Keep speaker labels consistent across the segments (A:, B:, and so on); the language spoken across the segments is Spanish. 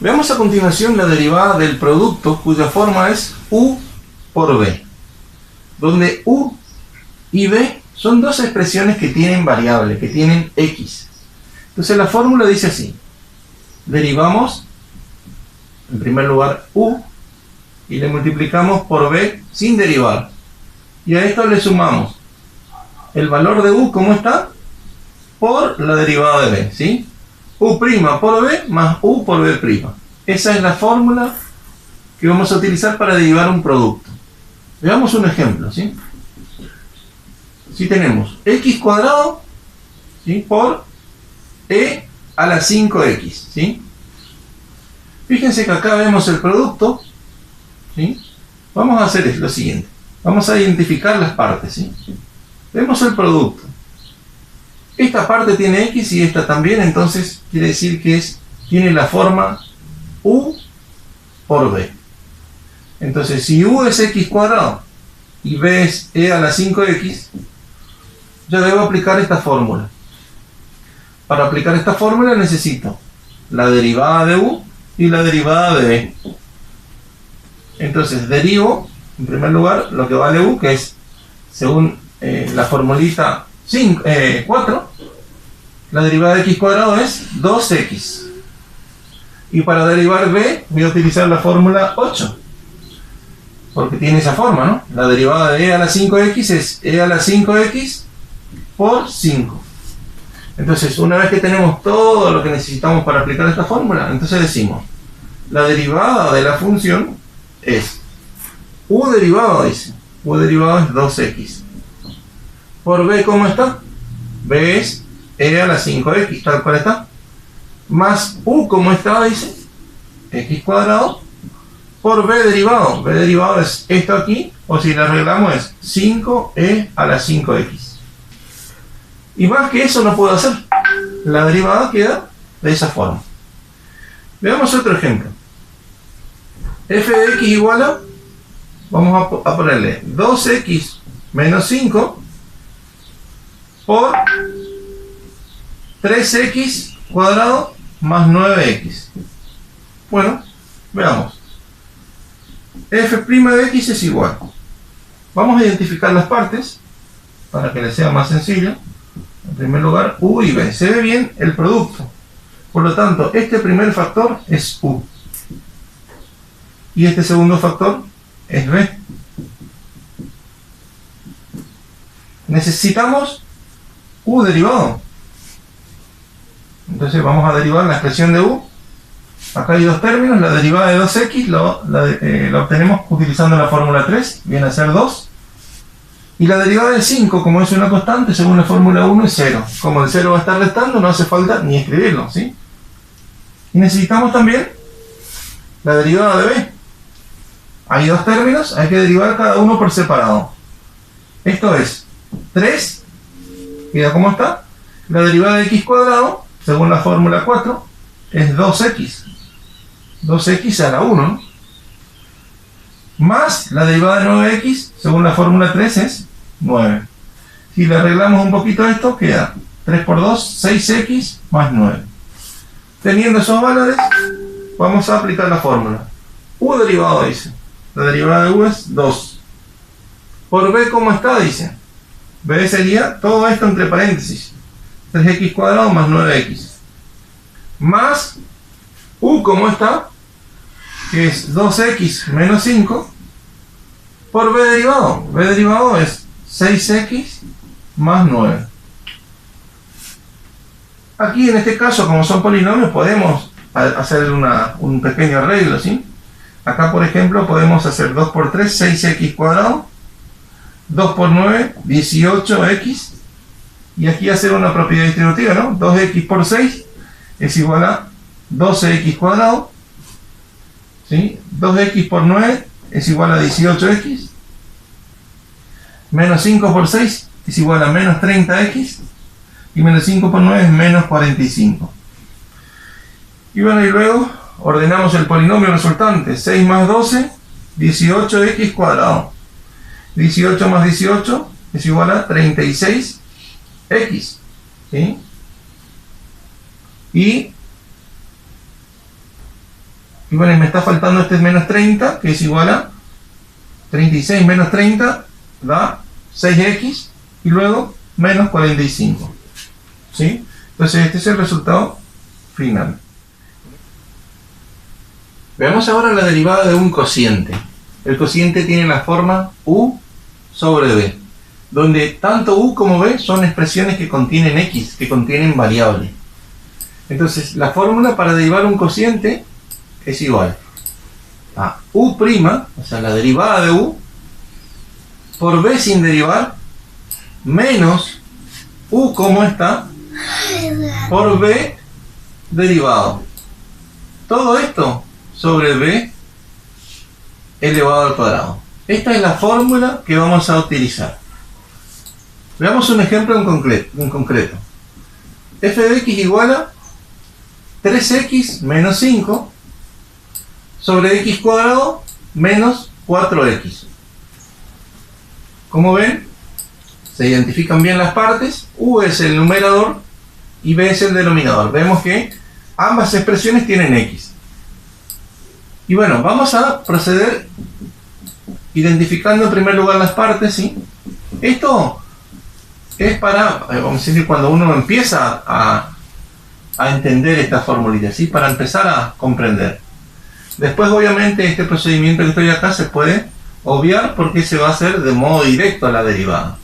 A: Veamos a continuación la derivada del producto cuya forma es u por b, donde u y b son dos expresiones que tienen variable, que tienen x. Entonces la fórmula dice así: derivamos en primer lugar u y le multiplicamos por b sin derivar, y a esto le sumamos el valor de u como está por la derivada de b, ¿sí? U' por b más u por b'. Esa es la fórmula que vamos a utilizar para derivar un producto. Veamos un ejemplo, ¿sí? Si tenemos x cuadrado, ¿sí?, por e a la 5x, ¿sí? Fíjense que acá vemos el producto, ¿sí? Vamos a hacer lo siguiente. Vamos a identificar las partes, ¿sí? Vemos el producto. Esta parte tiene x y esta también, entonces quiere decir que tiene la forma u por b. Entonces, si u es x cuadrado y b es e a la 5x, yo debo aplicar esta fórmula. Para aplicar esta fórmula necesito la derivada de u y la derivada de b. Entonces derivo, en primer lugar, lo que vale u, que es, según la formulita 4, la derivada de x cuadrado es 2x. Y para derivar b voy a utilizar la fórmula 8, porque tiene esa forma, ¿no? La derivada de e a la 5x es e a la 5x por 5. Entonces, una vez que tenemos todo lo que necesitamos para aplicar esta fórmula, entonces decimos, la derivada de la función es u derivado, dice, u derivado es 2x. Por b, ¿cómo está? B es e a la 5x, tal cual está. Más u, como está, dice, x cuadrado, por b derivado. B derivado es esto aquí, o si lo arreglamos es 5e a la 5x. Y más que eso no puedo hacer. La derivada queda de esa forma. Veamos otro ejemplo. F de x igual a, vamos a ponerle 2x menos 5 por 3x cuadrado más 9x. Bueno, veamos. F' de x es igual. Vamos a identificar las partes para que les sea más sencillo. En primer lugar, u y b. Se ve bien el producto. Por lo tanto, este primer factor es u. Y este segundo factor es b. Necesitamos u derivado. Entonces vamos a derivar la expresión de u. Acá hay dos términos. La derivada de 2x la obtenemos utilizando la fórmula 3. Viene a ser 2. Y la derivada de 5, como es una constante, según la fórmula 1, es 0. Como el 0 va a estar restando, no hace falta ni escribirlo, ¿sí? Y necesitamos también la derivada de b. Hay dos términos, hay que derivar cada uno por separado. Esto es 3, queda como está. La derivada de x cuadrado, según la fórmula 4, es 2x. 2x a la 1, ¿no? Más la derivada de 9x, según la fórmula 3, es 9. Si le arreglamos un poquito esto, queda 3 por 2, 6x más 9. Teniendo esos valores, vamos a aplicar la fórmula. U derivado, dice. La derivada de u es 2. Por b, ¿cómo está? Dice. B sería todo esto entre paréntesis. 3x cuadrado más 9x. Más u, ¿cómo está? Que es 2x menos 5 por b derivado. B derivado es 6x más 9. Aquí en este caso, como son polinomios, podemos hacer un pequeño arreglo, ¿sí? Acá, por ejemplo, podemos hacer 2 por 3, 6x cuadrado. 2 por 9, 18x. Y aquí hacer una propiedad distributiva, ¿no? 2x por 6 es igual a 12x cuadrado. ¿Sí? 2x por 9 es igual a 18x. Menos 5 por 6 es igual a menos 30x. Y menos 5 por 9 es menos 45. Y bueno, y luego ordenamos el polinomio resultante. 6 más 12, 18x cuadrado. 18 más 18 es igual a 36x. ¿Sí? Y Y bueno, me está faltando este menos 30, que es igual a 36 menos 30, da 6x, y luego menos 45. ¿Sí? Entonces este es el resultado final. Veamos ahora la derivada de un cociente. El cociente tiene la forma u sobre b, donde tanto u como b son expresiones que contienen x, que contienen variable. Entonces la fórmula para derivar un cociente es igual a u', o sea, la derivada de u, por b sin derivar, menos u como está, por b derivado. Todo esto sobre b elevado al cuadrado. Esta es la fórmula que vamos a utilizar. Veamos un ejemplo en concreto. F de x igual a 3x menos 5 sobre x cuadrado menos 4x. Como ven, se identifican bien las partes. U es el numerador y b es el denominador. Vemos que ambas expresiones tienen x. Y bueno, vamos a proceder identificando en primer lugar las partes, ¿sí? Esto es para, vamos a decir, cuando uno empieza a entender esta formulita, ¿sí? Para empezar a comprender. Después, obviamente, este procedimiento que estoy acá se puede obviar porque se va a hacer de modo directo a la derivada.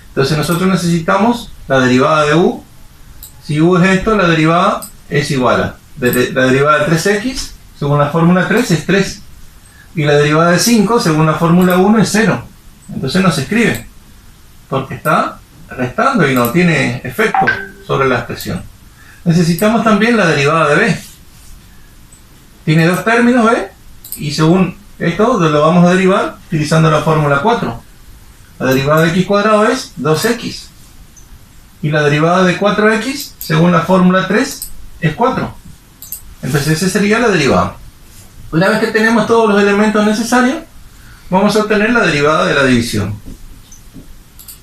A: Entonces nosotros necesitamos la derivada de u. Si u es esto, la derivada es igual a la derivada de 3x, según la fórmula 3, es 3. Y la derivada de 5, según la fórmula 1, es 0. Entonces no se escribe, porque está restando y no tiene efecto sobre la expresión. Necesitamos también la derivada de b. Tiene dos términos b, y según esto lo vamos a derivar utilizando la fórmula 4. La derivada de x cuadrado es 2x. Y la derivada de 4x, según la fórmula 3, es 4. Entonces esa sería la derivada. Una vez que tenemos todos los elementos necesarios, vamos a obtener la derivada de la división.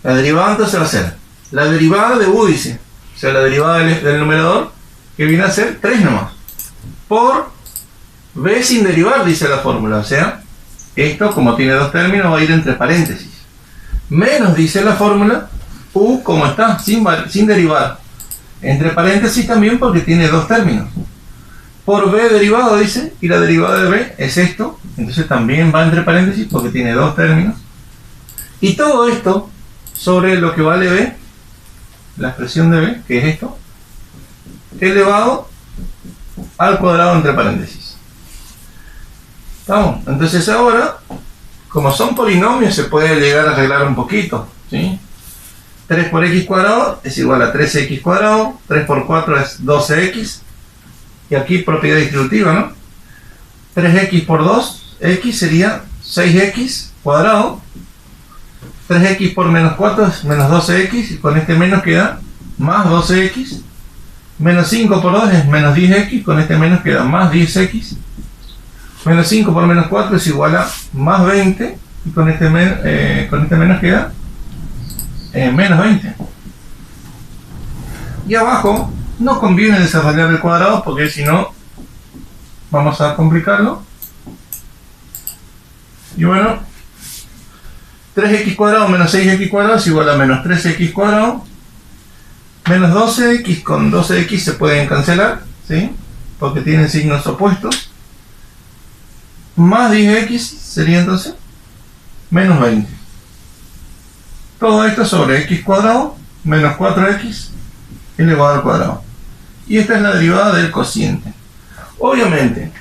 A: La derivada entonces va a ser la derivada de u, dice, o sea, la derivada del numerador, que viene a ser 3 nomás, por b sin derivar, dice la fórmula, o sea, esto como tiene dos términos va a ir entre paréntesis, menos, dice la fórmula, u como está, sin derivar, entre paréntesis también porque tiene dos términos, por b derivado, dice, y la derivada de b es esto, entonces también va entre paréntesis porque tiene dos términos, y todo esto sobre lo que vale b, la expresión de b, que es esto, elevado al cuadrado entre paréntesis. ¿Estamos? Entonces ahora, como son polinomios, se puede llegar a arreglar un poquito, ¿sí? 3 por x cuadrado es igual a 13x cuadrado, 3 por 4 es 12x, y aquí propiedad distributiva, ¿no? 3x por 2x sería 6x cuadrado, 3x por menos 4 es menos 12x, y con este menos queda más 12x, menos 5 por 2 es menos 10x, con este menos queda más 10x, menos 5 por menos 4 es igual a más 20, y con este menos queda menos 20. Y abajo no conviene desarrollar el cuadrado porque si no vamos a complicarlo. Y bueno, 3x cuadrado menos 6x cuadrado es igual a menos 3x cuadrado, menos 12x con 12x se pueden cancelar, ¿sí? Porque tienen signos opuestos, más 10x sería entonces menos 20. Todo esto sobre x cuadrado menos 4x elevado al cuadrado. Y esta es la derivada del cociente. Obviamente,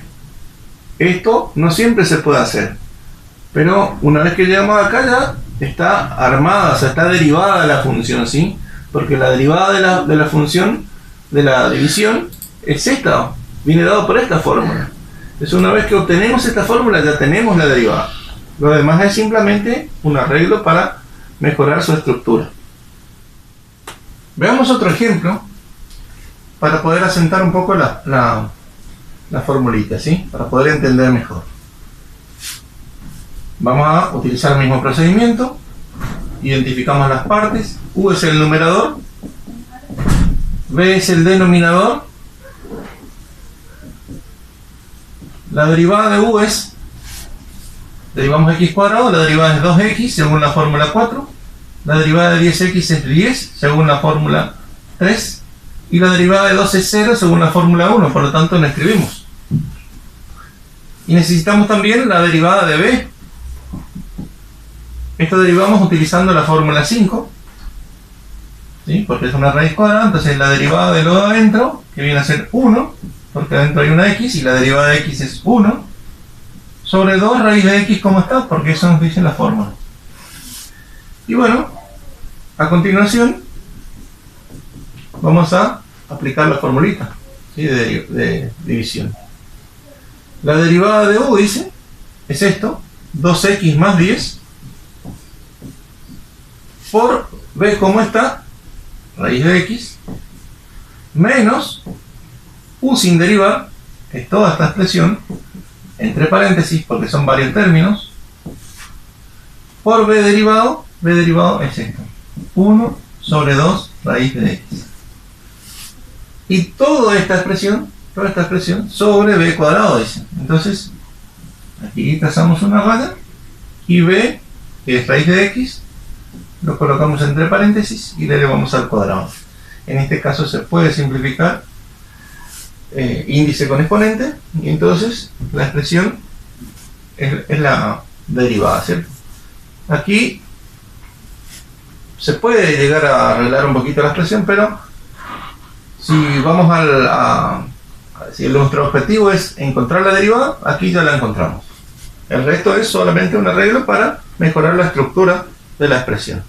A: esto no siempre se puede hacer, pero una vez que llegamos acá ya está armada, o sea, está derivada la función, ¿sí? Porque la derivada de la función de la división es esta, viene dado por esta fórmula. Entonces una vez que obtenemos esta fórmula ya tenemos la derivada. Lo demás es simplemente un arreglo para mejorar su estructura. Veamos otro ejemplo para poder asentar un poco la formulita, ¿sí? Para poder entender mejor. Vamos a utilizar el mismo procedimiento. Identificamos las partes. U es el numerador, B es el denominador La derivada de u es, derivamos x cuadrado, la derivada es 2x según la fórmula 4, la derivada de 10x es 10 según la fórmula 3, y la derivada de 2 es 0 según la fórmula 1, por lo tanto la escribimos. Y necesitamos también la derivada de b. Esto derivamos utilizando la fórmula 5, ¿sí? Porque es una raíz cuadrada, entonces la derivada de lo de adentro, que viene a ser 1, porque adentro hay una x, y la derivada de x es 1, sobre 2 raíz de x como está, porque eso nos dice la fórmula. Y bueno, a continuación vamos a aplicar la formulita, ¿sí? de división. La derivada de u, dice, es esto, 2x más 10, por b como está, raíz de x, menos u sin derivar, que es toda esta expresión, entre paréntesis, porque son varios términos, por b derivado es esto, 1 sobre 2 raíz de x. Y toda esta expresión sobre b cuadrado, dice. Entonces, aquí trazamos una raya, y b, que es raíz de x, lo colocamos entre paréntesis y le elevamos al cuadrado. En este caso se puede simplificar índice con exponente, y entonces la expresión es la derivada, ¿cierto? Aquí se puede llegar a arreglar un poquito la expresión, pero si vamos si nuestro objetivo es encontrar la derivada, aquí ya la encontramos. El resto es solamente un arreglo para mejorar la estructura de la expresión.